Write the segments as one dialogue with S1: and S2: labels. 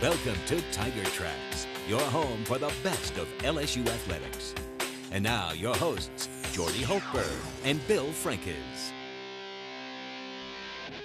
S1: Welcome to Tiger Tracks, your home for the best of LSU athletics. And now, your hosts, Jordy Hultberg and Bill Frankes.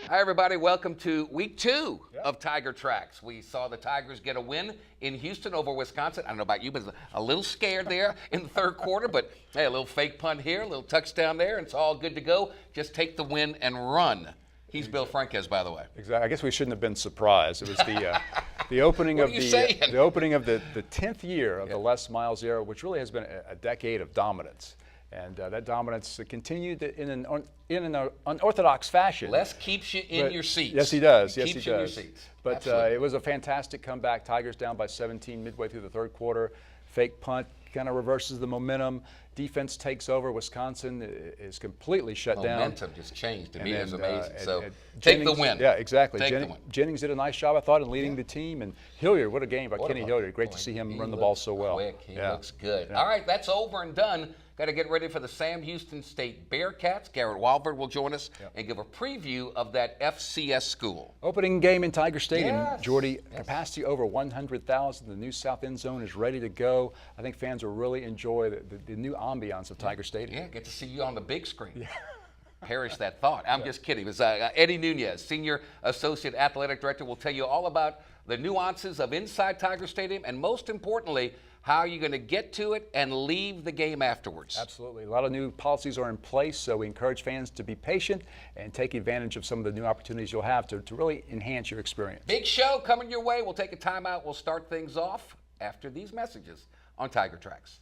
S2: Hi, everybody. Welcome to week 2 of Tiger Tracks. We saw the Tigers get a win in Houston over Wisconsin. I don't know about you, but a little scared there in the third quarter. But, hey, a little fake punt here, a little touchdown there, and it's all good to go. Just take the win and run. He's Bill Frankes, by the way.
S3: Exactly. I guess we shouldn't have been surprised. It was the opening of the opening of the 10th year of the Les Miles era, which really has been a decade of dominance, and that dominance continued in an unorthodox fashion.
S2: Les keeps you in your seats.
S3: Yes, he does.
S2: He keeps you in your seats.
S3: But it was a fantastic comeback. Tigers down by 17 midway through the third quarter. Fake punt kind of reverses the momentum. Defense takes over. Wisconsin is completely shut down.
S2: Momentum just changed. To me, it was amazing.
S3: Take
S2: the win.
S3: Yeah, exactly.
S2: Take the win.
S3: Jennings did a nice job, I thought, in leading the team. And Hilliard, what a game by Kenny Hilliard. Great to see him run the ball so well.
S2: Quick. He looks good. All right, that's over and done. Got to get ready for the Sam Houston State Bearcats. Garrett Walford will join us and give a preview of that FCS school.
S3: Opening game in Tiger Stadium. Jordy, capacity over 100,000. The new south end zone is ready to go. I think fans will really enjoy the new ambiance of Tiger Stadium.
S2: Yeah, get to see you on the big screen. Yeah. Perish that thought. I'm just kidding. It was Eddie Nunez, Senior Associate Athletic Director, will tell you all about the nuances of inside Tiger Stadium and, most importantly, how you're going to get to it and leave the game afterwards.
S3: Absolutely. A lot of new policies are in place, so we encourage fans to be patient and take advantage of some of the new opportunities you'll have to really enhance your experience.
S2: Big show coming your way. We'll take a timeout. We'll start things off after these messages on Tiger Tracks.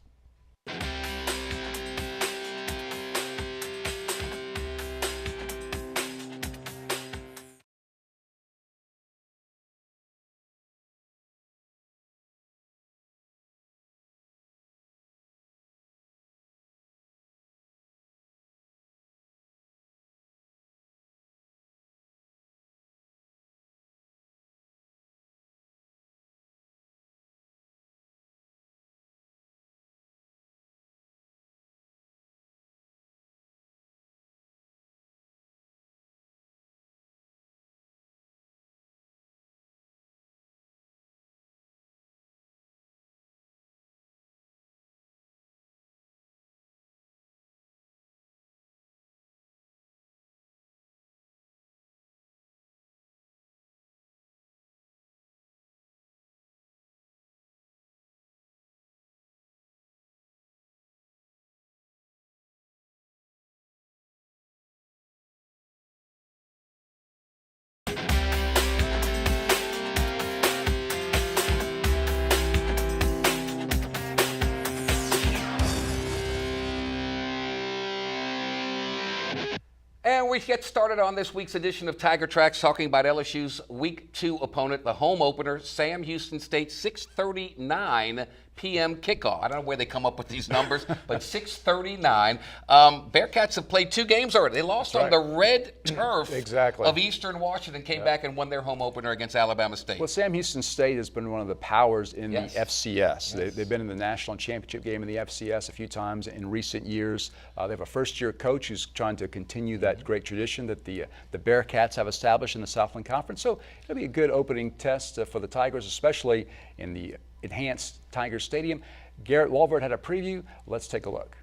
S2: And we get started on this week's edition of Tiger Tracks talking about LSU's Week 2 opponent, the home opener, Sam Houston State, 6:39 p.m. kickoff. I don't know where they come up with these numbers, but 6:39. Bearcats have played 2 games already. They lost on the red turf of Eastern Washington, came back and won their home opener against Alabama State.
S3: Well, Sam Houston State has been one of the powers in the FCS. They've been in the national championship game in the FCS a few times in recent years. They have a first-year coach who's trying to continue that great tradition that the Bearcats have established in the Southland Conference. So it'll be a good opening test for the Tigers, especially in the enhanced Tiger Stadium. Garrett Walford had a preview. Let's take a look.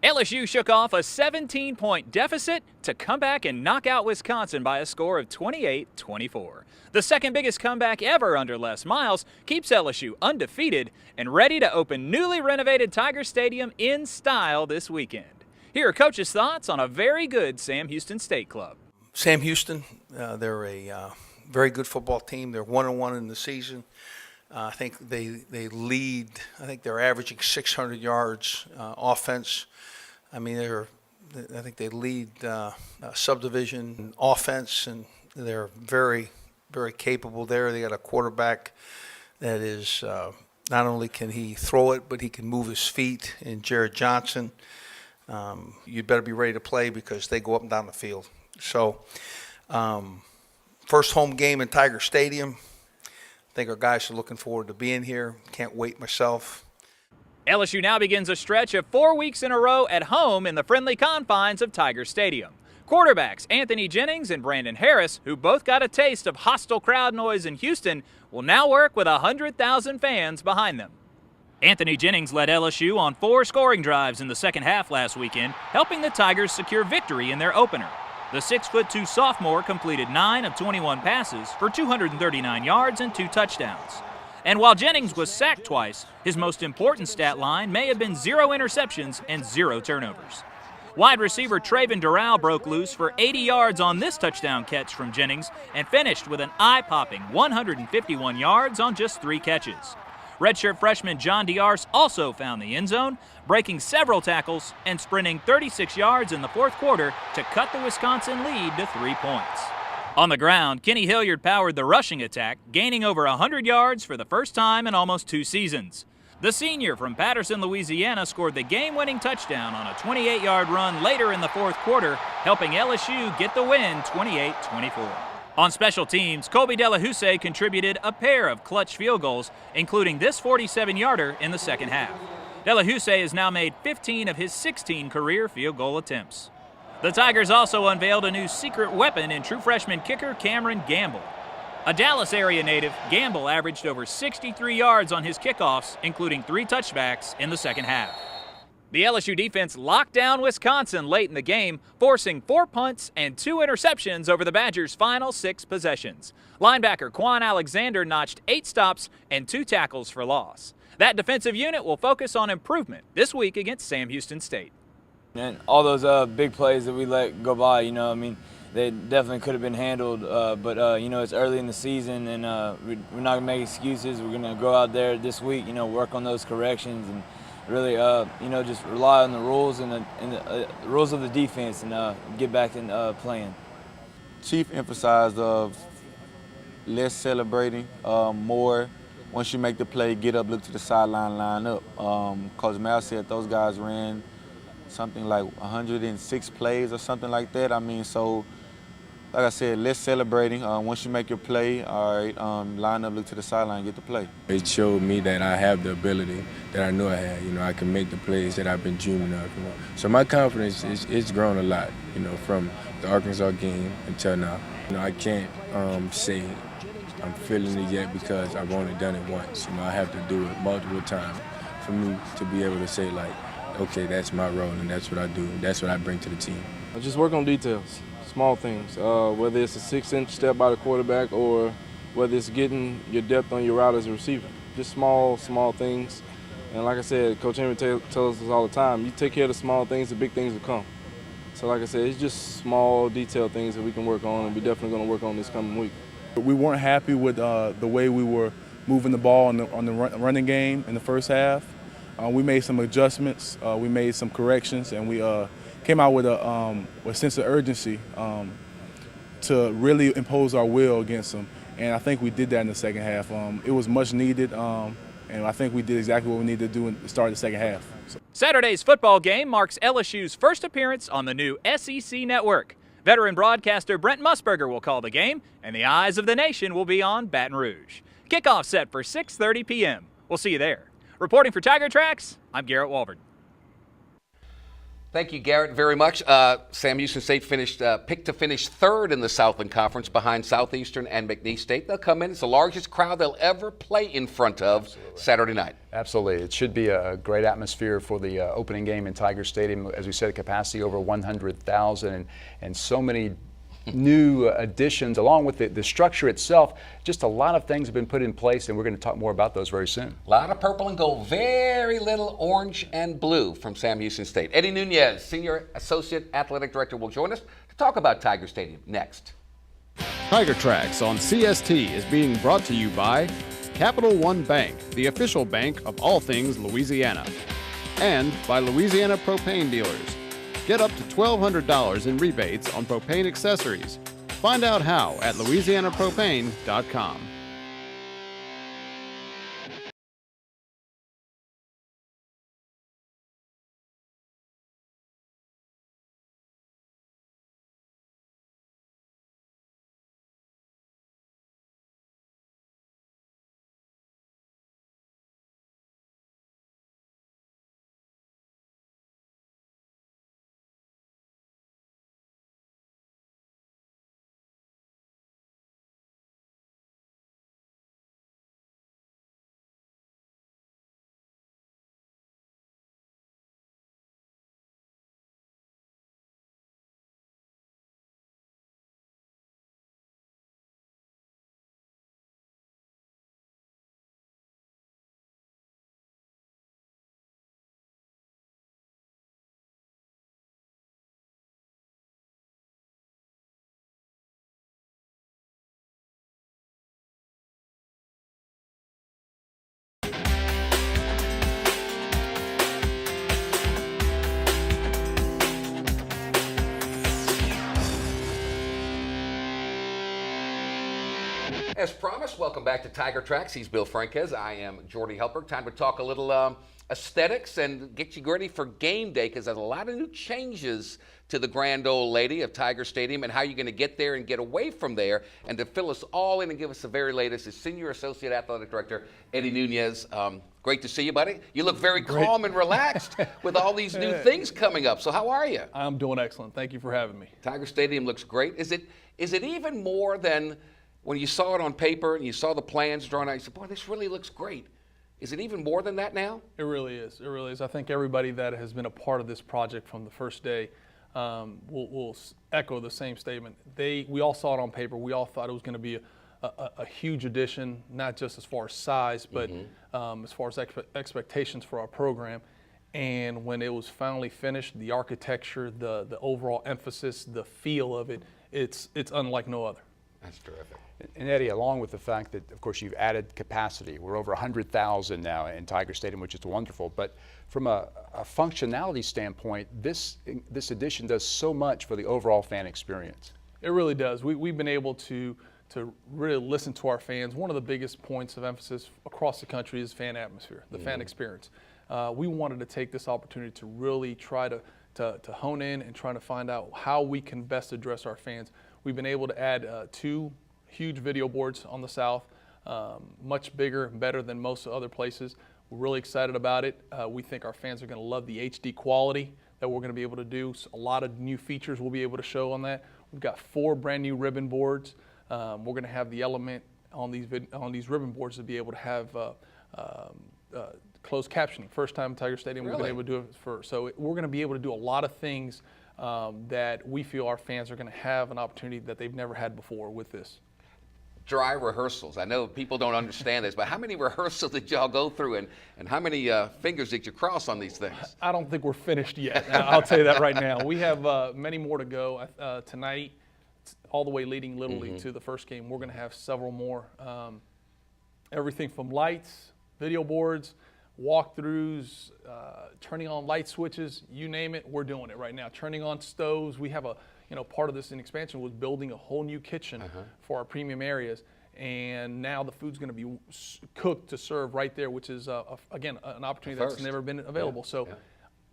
S4: LSU shook off a 17-point deficit to come back and knock out Wisconsin by a score of 28-24. The second biggest comeback ever under Les Miles keeps LSU undefeated and ready to open newly renovated Tiger Stadium in style this weekend. Here are Coach's thoughts on a very good Sam Houston State club.
S5: Sam Houston, they're a very good football team. They're 1-1 in the season. I think they lead. I think they're averaging 600 yards offense. I mean, I think they lead subdivision offense, and they're very, very capable there. They got a quarterback that is not only can he throw it, but he can move his feet. And Jared Johnson, you'd better be ready to play because they go up and down the field. So First home game in Tiger Stadium. I think our guys are looking forward to being here. Can't wait myself.
S4: LSU now begins a stretch of 4 weeks in a row at home in the friendly confines of Tiger Stadium. Quarterbacks Anthony Jennings and Brandon Harris, who both got a taste of hostile crowd noise in Houston, will now work with 100,000 fans behind them. Anthony Jennings led LSU on 4 scoring drives in the second half last weekend, helping the Tigers secure victory in their opener. The 6'2" sophomore completed 9 of 21 passes for 239 yards and 2 touchdowns. And while Jennings was sacked twice, his most important stat line may have been 0 interceptions and 0 turnovers. Wide receiver Traven Doral broke loose for 80 yards on this touchdown catch from Jennings and finished with an eye-popping 151 yards on just 3 catches. Redshirt freshman John Diarse also found the end zone, breaking several tackles and sprinting 36 yards in the fourth quarter to cut the Wisconsin lead to 3 points. On the ground, Kenny Hilliard powered the rushing attack, gaining over 100 yards for the first time in almost 2 seasons. The senior from Patterson, Louisiana, scored the game-winning touchdown on a 28-yard run later in the fourth quarter, helping LSU get the win 28-24. On special teams, Colby Delahousse contributed a pair of clutch field goals, including this 47-yarder in the second half. Delahousse has now made 15 of his 16 career field goal attempts. The Tigers also unveiled a new secret weapon in true freshman kicker Cameron Gamble. A Dallas area native, Gamble averaged over 63 yards on his kickoffs, including 3 touchbacks in the second half. The LSU defense locked down Wisconsin late in the game, forcing 4 punts and 2 interceptions over the Badgers' final 6 possessions. Linebacker Quan Alexander notched 8 stops and 2 tackles for loss. That defensive unit will focus on improvement this week against Sam Houston State.
S6: And all those big plays that we let go by, they definitely could have been handled, but it's early in the season, and we're not going to make excuses. We're going to go out there this week, work on those corrections and really, just rely on the rules and the rules of the defense and get back and playing.
S7: Chief emphasized of less celebrating, more. Once you make the play, get up, look to the sideline, line up. Coach Mal said those guys ran something like 106 plays or something like that. So like I said, less celebrating. Once you make your play, all right, line up, look to the sideline, get the play.
S8: It showed me that I have the ability that I knew I had. I can make the plays that I've been dreaming of. So my confidence it's grown a lot. From the Arkansas game until now. I can't say I'm feeling it yet because I've only done it once. I have to do it multiple times for me to be able to say okay, that's my role and that's what I do. That's what I bring to the team.
S9: I just work on details. Small things, whether it's a 6-inch step by the quarterback or whether it's getting your depth on your route as a receiver. Just small things. And like I said, Coach Henry tells us all the time, you take care of the small things, the big things will come. So like I said, it's just small, detailed things that we can work on, and we're definitely going to work on this coming week.
S10: We weren't happy with the way we were moving the ball on the running game in the first half. We made some adjustments, we made some corrections, and we came out with a sense of urgency to really impose our will against them. And I think we did that in the second half. It was much needed, and I think we did exactly what we needed to do in the start of the second half.
S4: Saturday's football game marks LSU's first appearance on the new SEC network. Veteran broadcaster Brent Musburger will call the game, and the eyes of the nation will be on Baton Rouge. Kickoff set for 6:30 p.m. We'll see you there. Reporting for Tiger Tracks, I'm Garrett Walvard.
S2: Thank you, Garrett, very much. Sam Houston State picked to finish 3rd in the Southland Conference behind Southeastern and McNeese State. They'll come in. It's the largest crowd they'll ever play in front of Saturday night.
S3: Absolutely. It should be a great atmosphere for the opening game in Tiger Stadium. As we said, a capacity over 100,000 and so many new additions, along with the structure itself. Just a lot of things have been put in place, and we're going to talk more about those very soon.
S2: A lot of purple and gold, very little orange and blue from Sam Houston State. Eddie Nunez, Senior Associate Athletic Director, will join us to talk about Tiger Stadium next.
S11: Tiger Tracks on CST is being brought to you by Capital One Bank, the official bank of all things Louisiana, and by Louisiana Propane Dealers. Get up to $1,200 in rebates on propane accessories. Find out how at louisianapropane.com.
S2: As promised, welcome back to Tiger Tracks. He's Bill Franquez. I am Jordy Helper. Time to talk a little aesthetics and get you ready for game day, because there's a lot of new changes to the grand old lady of Tiger Stadium and how you're going to get there and get away from there. And to fill us all in and give us the very latest is Senior Associate Athletic Director Eddie Nunez. Great to see you, buddy. You look very calm and relaxed with all these new things coming up. So how are you?
S12: I'm doing excellent. Thank you for having me.
S2: Tiger Stadium looks great. Is it even more than when you saw it on paper and you saw the plans drawn out, you said, boy, this really looks great? Is it even more than that now?
S12: It really is. It really is. I think everybody that has been a part of this project from the first day will echo the same statement. We all saw it on paper. We all thought it was going to be a huge addition, not just as far as size, but as far as expectations for our program. And when it was finally finished, the architecture, the overall emphasis, the feel of it, it's unlike no other.
S2: That's terrific.
S3: And Eddie, along with the fact that, of course, you've added capacity. We're over 100,000 now in Tiger Stadium, which is wonderful. But from a functionality standpoint, this addition does so much for the overall fan experience.
S12: It really does. We've been able to really listen to our fans. One of the biggest points of emphasis across the country is fan atmosphere, the fan experience. We wanted to take this opportunity to really try to hone in and try to find out how we can best address our fans. We've been able to add 2 huge video boards on the south, much bigger and better than most other places. We're really excited about it. We think our fans are going to love the HD quality that we're going to be able to do. So a lot of new features we'll be able to show on that. We've got 4 brand new ribbon boards. We're going to have the element on these ribbon boards to be able to have closed captioning. First time in Tiger Stadium we're going to be able to do it so we're going to be able to do a lot of things that we feel our fans are going to have an opportunity that they've never had before with this.
S2: Dry rehearsals. I know people don't understand this, but how many rehearsals did y'all go through, and how many fingers did you cross on these things?
S12: I don't think we're finished yet. I'll tell you that right now. We have many more to go. Tonight, all the way leading literally to the first game, we're going to have several more. Everything from lights, video boards, walkthroughs, turning on light switches, you name it, we're doing it right now. Turning on stoves. We have part of this in expansion was building a whole new kitchen for our premium areas. And now the food's going to be cooked to serve right there, which is, again, an opportunity that's never been available.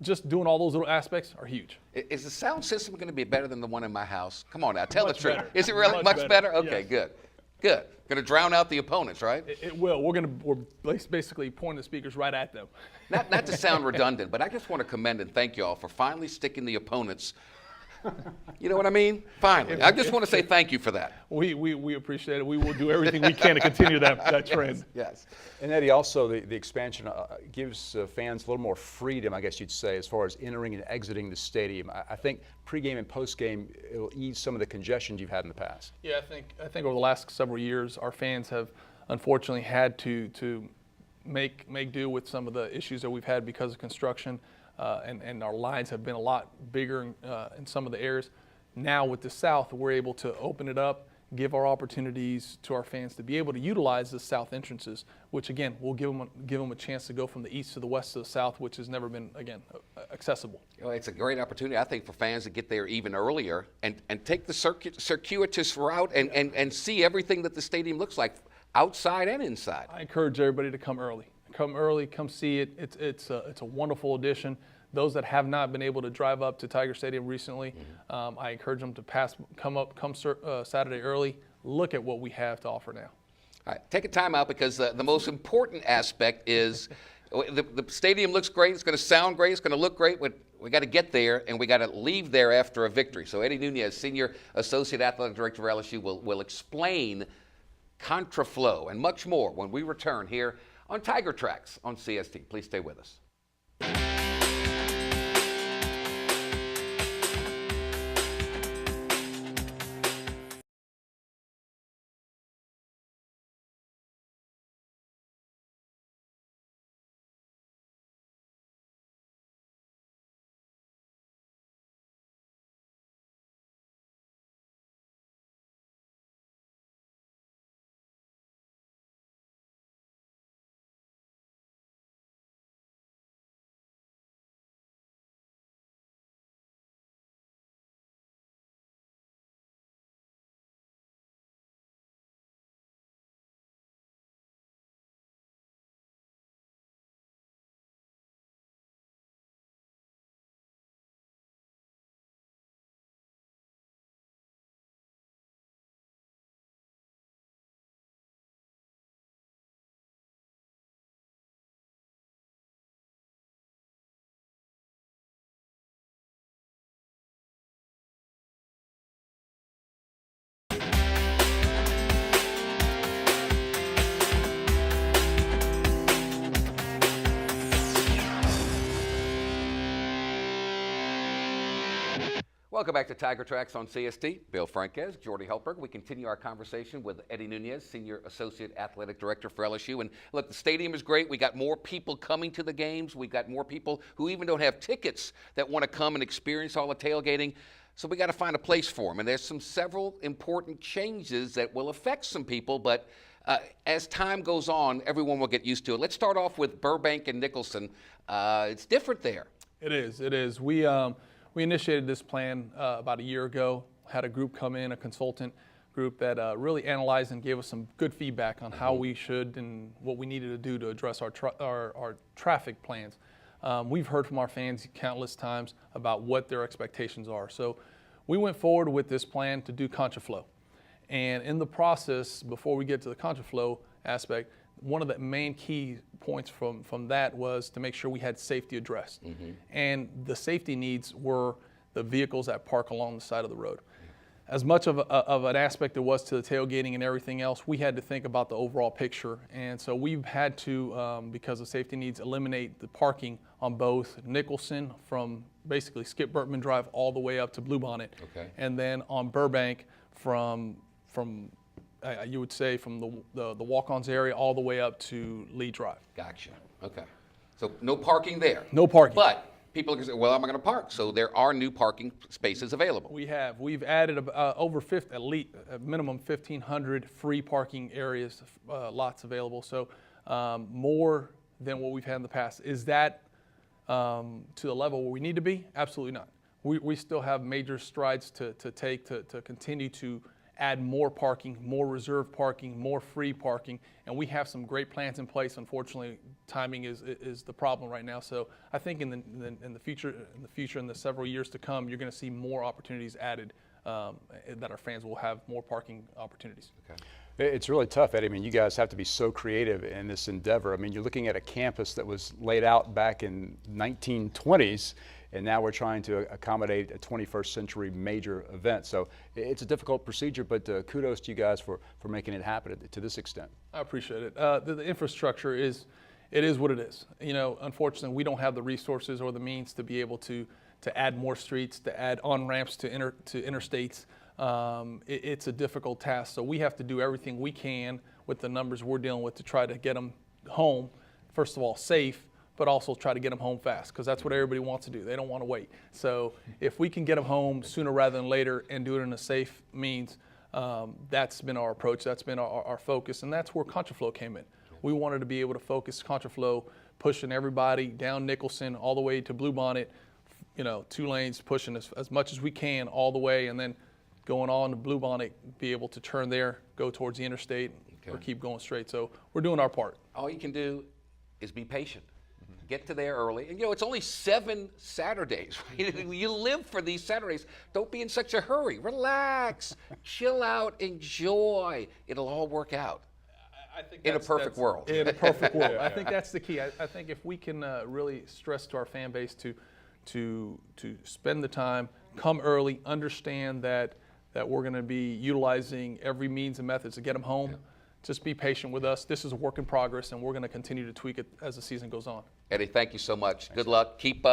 S12: Just doing all those little aspects are huge.
S2: Is the sound system going to be better than the one in my house? Come on now, tell the truth.
S12: Better.
S2: Is it really much better? Okay,
S12: yes.
S2: Good. Going to drown out the opponents, right?
S12: It will. We're basically pointing the speakers right at them.
S2: Not to sound redundant, but I just want to commend and thank you all for finally sticking the opponents. You know what I mean? Finally. I just want to say thank you for that.
S12: We appreciate it. We will do everything we can to continue that trend.
S2: Yes.
S3: And Eddie, also the expansion gives fans a little more freedom, I guess you'd say, as far as entering and exiting the stadium. I think pregame and postgame, it'll ease some of the congestion you've had in the past.
S12: Yeah, I think over the last several years, our fans have unfortunately had to make do with some of the issues that we've had because of construction. And our lines have been a lot bigger in some of the areas. Now with the south, we're able to open it up, give our opportunities to our fans to be able to utilize the south entrances, which again will give them a chance to go from the east to the west to the south, which has never been again accessible.
S2: Well, it's a great opportunity, I think, for fans to get there even earlier and take the circuitous route and see everything that the stadium looks like outside and inside.
S12: I encourage everybody to come early. Come early, come see it. It's a wonderful addition. Those that have not been able to drive up to Tiger Stadium recently, I encourage them to come Saturday early. Look at what we have to offer now.
S2: All right, take a time out because the most important aspect is the stadium looks great. It's going to sound great. It's going to look great. We got to get there, and we got to leave there after a victory. So Eddie Nunez, Senior Associate Athletic Director for LSU, will explain contraflow and much more when we return here on Tiger Tracks on CST. Please stay with us. Welcome back to Tiger Tracks on CST. Bill Franquez, Jordy Heltberg. We continue our conversation with Eddie Nunez, Senior Associate Athletic Director for LSU. And look, the stadium is great. We got more people coming to the games. We got more people who even don't have tickets that want to come and experience all the tailgating. So we got to find a place for them. And there's several important changes that will affect some people, but as time goes on, everyone will get used to it. Let's start off with Burbank and Nicholson. It's different there.
S12: It is. It is. We initiated this plan about a year ago, had a group come in, a consultant group that really analyzed and gave us some good feedback on how we should and what we needed to do to address our traffic plans. We've heard from our fans countless times about what their expectations are. So we went forward with this plan to do contraflow. And in the process, before we get to the contraflow aspect, one of the main key points from that was to make sure we had safety addressed. And the safety needs were the vehicles that park along the side of the road. As much of an aspect it was to the tailgating and everything else, we had to think about the overall picture. And so we've had to, because of safety needs, eliminate the parking on both Nicholson from basically Skip Bertman Drive all the way up to Bluebonnet.
S2: Okay.
S12: And then on Burbank from you would say from the walk-ons area all the way up to Lee Drive.
S2: Gotcha. Okay. So no parking there.
S12: No parking.
S2: But people are going to say, well, I'm going to park. So there are new parking spaces available.
S12: We've added over 50, at least a minimum 1,500 free parking areas, lots available. So more than what we've had in the past. Is that to the level where we need to be? Absolutely not. We still have major strides to take to continue to add more parking, more reserved parking, more free parking, and we have some great plans in place. Unfortunately, timing is the problem right now. So I think in the future, in the several years to come, you're going to see more opportunities added that our fans will have more parking opportunities.
S2: Okay.
S3: It's really tough, Eddie. I mean, you guys have to be so creative in this endeavor. I mean, you're looking at a campus that was laid out back in 1920s, and now we're trying to accommodate a 21st century major event. So it's a difficult procedure, but kudos to you guys for making it happen to this extent.
S12: I appreciate it. The infrastructure is what it is. You know, unfortunately, we don't have the resources or the means to be able to add more streets, to add on-ramps to interstates. It's a difficult task. So we have to do everything we can with the numbers we're dealing with to try to get them home, first of all, safe, but also try to get them home fast, because that's what everybody wants to do. They don't want to wait. So if we can get them home sooner rather than later and do it in a safe means, that's been our approach. That's been our focus, and that's where contraflow came in. We wanted to be able to focus contraflow, pushing everybody down Nicholson all the way to Bluebonnet, 2 lanes, pushing as much as we can all the way, and then going on to Bluebonnet, be able to turn there, go towards the interstate, or keep going straight. So we're doing our part.
S2: All you can do is be patient. Get to there early. And it's only 7 Saturdays. Right? You live for these Saturdays. Don't be in such a hurry. Relax, chill out, enjoy. It'll all work out.
S12: I think
S2: in a perfect world.
S12: In a perfect world. I think that's the key. I think if we can really stress to our fan base to spend the time, come early, understand that we're going to be utilizing every means and methods to get them home. Just be patient with us. This is a work in progress, and we're going to continue to tweak it as the season goes on.
S2: Eddie, thank you so much. Good luck. Keep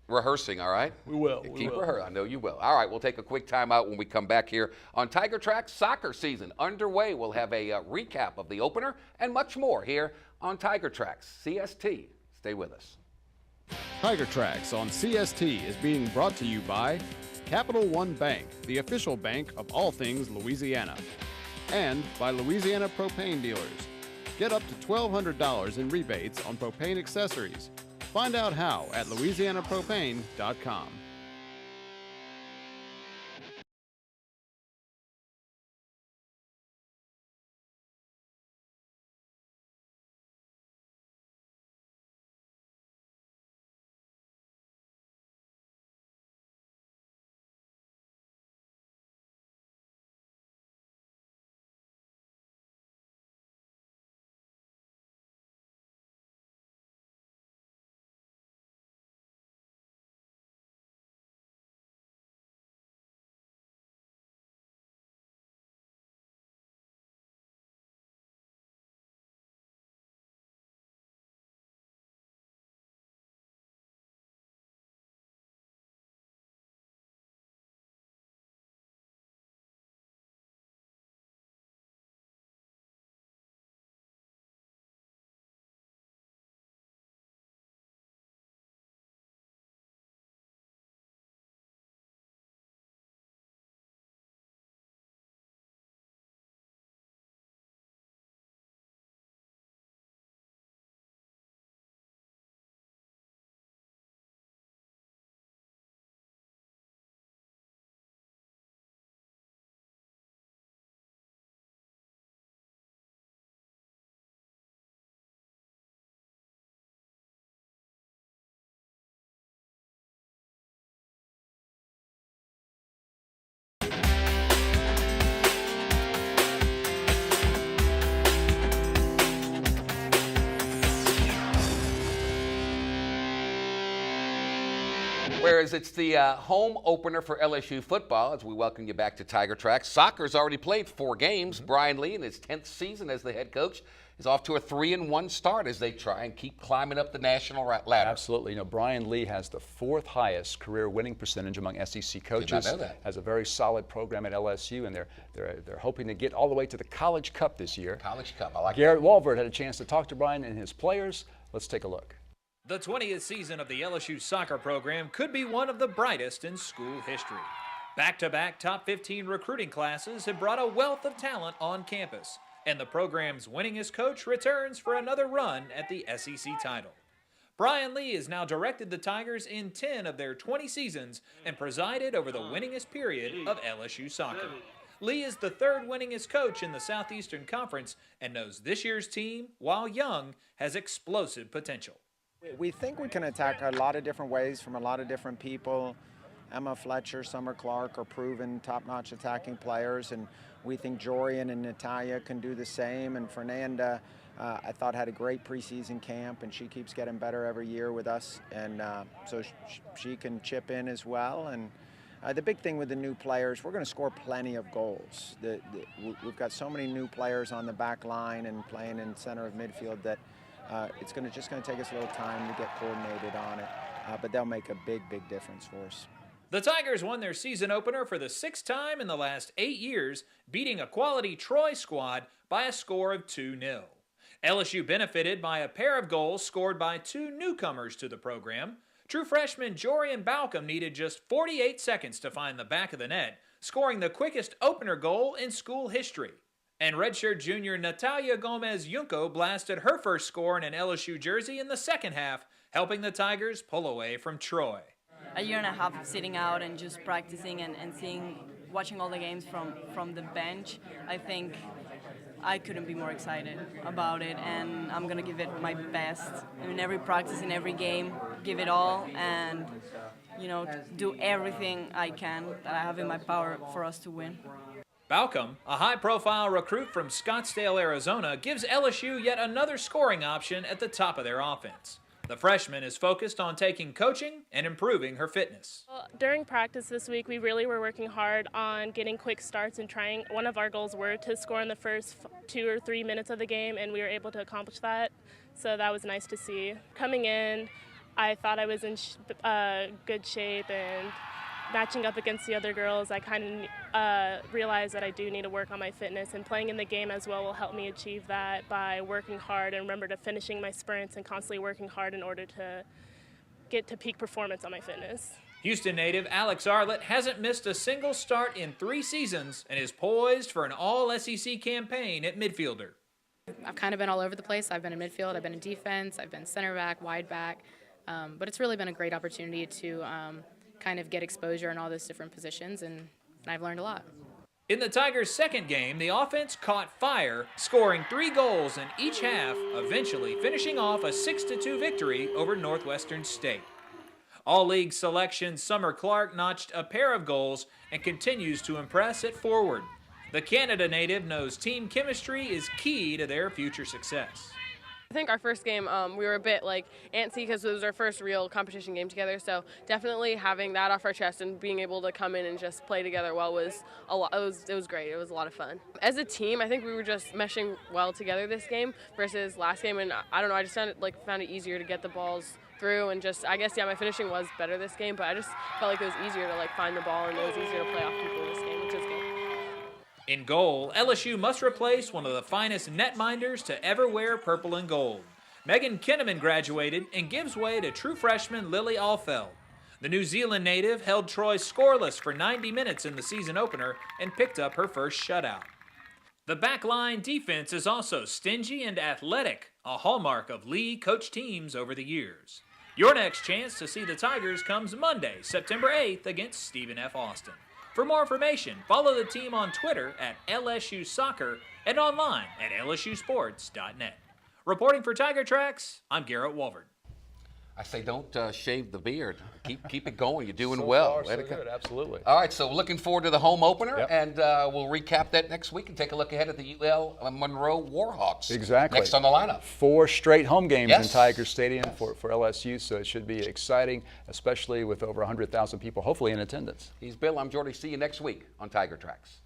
S2: rehearsing, all right?
S12: We will.
S2: Keep rehearsing. I know you will. All right, we'll take a quick timeout when we come back here on Tiger Tracks. Soccer season underway. We'll have a recap of the opener and much more here on Tiger Tracks. CST. Stay with us.
S11: Tiger Tracks on CST is being brought to you by Capital One Bank, the official bank of all things Louisiana, and by Louisiana Propane Dealers. Get up to $1,200 in rebates on propane accessories. Find out how at louisianapropane.com.
S2: As it's the home opener for LSU football, as we welcome you back to Tiger Tracks. Soccer's already played 4 games. Brian Lee, in his 10th season as the head coach, is off to a 3-1 start as they try and keep climbing up the national ladder.
S3: Absolutely. You know, Brian Lee has the 4th highest career winning percentage among SEC coaches.
S2: Did not know that.
S3: Has a very solid program at LSU, and they're hoping to get all the way to the College Cup this year.
S2: College Cup, I like
S3: Garrett Walvert had a chance to talk to Brian and his players. Let's take a look.
S4: The 20th season of the LSU soccer program could be one of the brightest in school history. Back-to-back top 15 recruiting classes have brought a wealth of talent on campus, and the program's winningest coach returns for another run at the SEC title. Brian Lee has now directed the Tigers in 10 of their 20 seasons and presided over the winningest period of LSU soccer. Lee is the 3rd winningest coach in the Southeastern Conference and knows this year's team, while young, has explosive potential.
S13: We think we can attack a lot of different ways from a lot of different people. Emma Fletcher, Summer Clark are proven top-notch attacking players, and we think Jorian and Natalia can do the same. And Fernanda, I thought, had a great preseason camp, and she keeps getting better every year with us, and so she can chip in as well. And the big thing with the new players, we're going to score plenty of goals. We've got so many new players on the back line and playing in center of midfield that it's just going to take us a little time to get coordinated on it, but they'll make a big, big difference for us.
S4: The Tigers won their season opener for the 6th time in the last 8 years, beating a quality Troy squad by a score of 2-0. LSU benefited by a pair of goals scored by 2 newcomers to the program. True freshman Jorian Balcom needed just 48 seconds to find the back of the net, scoring the quickest opener goal in school history. And redshirt junior Natalia Gomez-Junco blasted her first score in an LSU jersey in the second half, helping the Tigers pull away from Troy.
S14: A year and a half of sitting out and just practicing and watching all the games from the bench, I think I couldn't be more excited about it, and I'm going to give it my best. I mean, every practice, in every game, give it all, and do everything I can that I have in my power for us to win.
S4: Balcom, a high-profile recruit from Scottsdale, Arizona, gives LSU yet another scoring option at the top of their offense. The freshman is focused on taking coaching and improving her fitness.
S15: Well, during practice this week, we really were working hard on getting quick starts and trying. One of our goals were to score in the first 2 or 3 minutes of the game, and we were able to accomplish that. So that was nice to see. Coming in, I thought I was in good shape, and matching up against the other girls, I kind of realized that I do need to work on my fitness, and playing in the game as well will help me achieve that by working hard and remember to finishing my sprints and constantly working hard in order to get to peak performance on my fitness.
S4: Houston native Alex Arlett hasn't missed a single start in 3 seasons and is poised for an all-SEC campaign at midfielder.
S16: I've kind of been all over the place. I've been in midfield, I've been in defense, I've been center back, wide back, but it's really been a great opportunity to kind of get exposure in all those different positions, and I've learned a lot.
S4: In the Tigers' second game, the offense caught fire, scoring 3 goals in each half, eventually finishing off a 6-2 victory over Northwestern State. All-League selection Summer Clark notched a pair of goals and continues to impress at forward. The Canada native knows team chemistry is key to their future success.
S17: I think our first game, we were a bit antsy because it was our first real competition game together. So definitely having that off our chest and being able to come in and just play together well was a lot. It was great. It was a lot of fun. As a team, I think we were just meshing well together this game versus last game. And I don't know, I just found it easier to get the balls through, and my finishing was better this game, but I just felt like it was easier to find the ball, and it was easier to play off people this game, which was good.
S4: In goal, LSU must replace one of the finest netminders to ever wear purple and gold. Megan Kinnaman graduated and gives way to true freshman Lily Alfeld. The New Zealand native held Troy scoreless for 90 minutes in the season opener and picked up her first shutout. The backline defense is also stingy and athletic, a hallmark of Lee coached teams over the years. Your next chance to see the Tigers comes Monday, September 8th against Stephen F. Austin. For more information, follow the team on Twitter at LSU Soccer and online at lsusports.net. Reporting for Tiger Tracks, I'm Garrett Walvert.
S2: I say don't shave the beard. Keep it going. You're doing
S3: So
S2: well.
S3: far,
S2: Let
S3: so
S2: it go.
S3: good. Absolutely.
S2: All right, so looking forward to the home opener,
S3: Yep.
S2: and we'll recap that next week and take a look ahead at the UL Monroe Warhawks.
S3: Exactly.
S2: Next on the lineup.
S3: 4 straight home games in
S2: Yes.
S3: Tiger Stadium for LSU, so it should be exciting, especially with over 100,000 people hopefully in attendance.
S2: He's Bill. I'm Jordy. See you next week on Tiger Tracks.